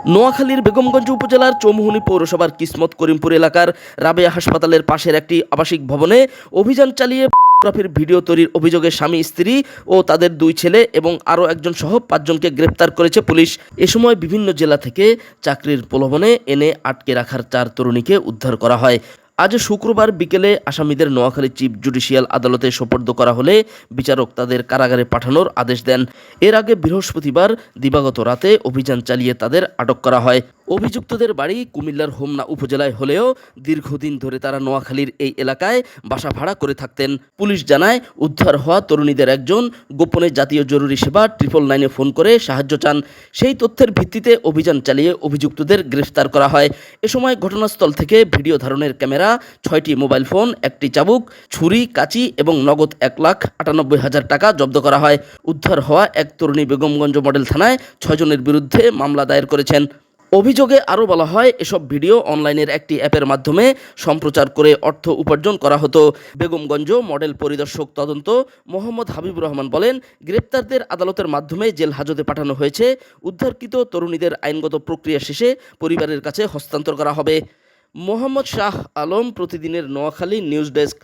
নোয়াখালীর বেগমগঞ্জ উপজেলার চৌমুহনী পৌরসভার কিসমত করিমপুর এলাকার রাবেয়া হাসপাতালের পাশের একটি আবাসিক ভবনে অভিযান চালিয়ে ফটোগ্রাফির ভিডিও তৈরির অভিযোগে স্বামী স্ত্রী ও তাদের 2 ছেলে এবং আরও একজন সহ 5 জনকে গ্রেপ্তার করেছে পুলিশ। এ সময় বিভিন্ন জেলা থেকে চাকরির প্রলোভনে এনে আটকে রাখার 4 তরুণীকে উদ্ধার করা হয়। আজ শুক্রবার বিকেলে আসামিদের নোয়াখালী চিফ জুডিশিয়াল আদালতে সোপর্দ করা হলে বিচারক তাদের কারাগারে পাঠানোর আদেশ দেন। এর আগে বৃহস্পতিবার দিবাগত রাতে অভিযান চালিয়ে তাদের আটক করা হয়। অভিযুক্তদের বাড়ি কুমিল্লার হোমনা উপজেলায় হলেও দীর্ঘদিন ধরে তারা নোয়াখালীর এই এলাকায় বাসা ভাড়া করে থাকতেন। পুলিশ জানায়, উদ্ধার হওয়া তরুণীদের একজন গোপনে জাতীয় জরুরি সেবা 999-এ ফোন করে সাহায্য চান। সেই তথ্যের ভিত্তিতে অভিযান চালিয়ে অভিযুক্তদের গ্রেফতার করা হয়। এ সময় ঘটনাস্থল থেকে ভিডিও ধারণের ক্যামেরা, 6টি মোবাইল ফোন, একটি চাবুক, ছুরি, কাঁচি এবং নগদ 1,98,000 টাকা জব্দ করা হয়। উদ্ধার হওয়া এক তরুণী বেগমগঞ্জ মডেল থানায় 6 জনের বিরুদ্ধে মামলা দায়ের করেছেন। অভিযোগে আরও বলা হয়, এসব ভিডিও অনলাইনের একটি অ্যাপের মাধ্যমে সম্প্রচার করে অর্থ উপার্জন করা হতো। বেগমগঞ্জ মডেল পরিদর্শক তদন্ত মোহাম্মদ হাবিবুর রহমান বলেন, গ্রেপ্তারদের আদালতের মাধ্যমে জেল হাজতে পাঠানো হয়েছে। উদ্ধারকৃত তরুণীদের আইনগত প্রক্রিয়া শেষে পরিবারের কাছে হস্তান্তর করা হবে। মোহাম্মদ শাহ আলম, প্রতিদিনের নোয়াখালী নিউজ ডেস্ক।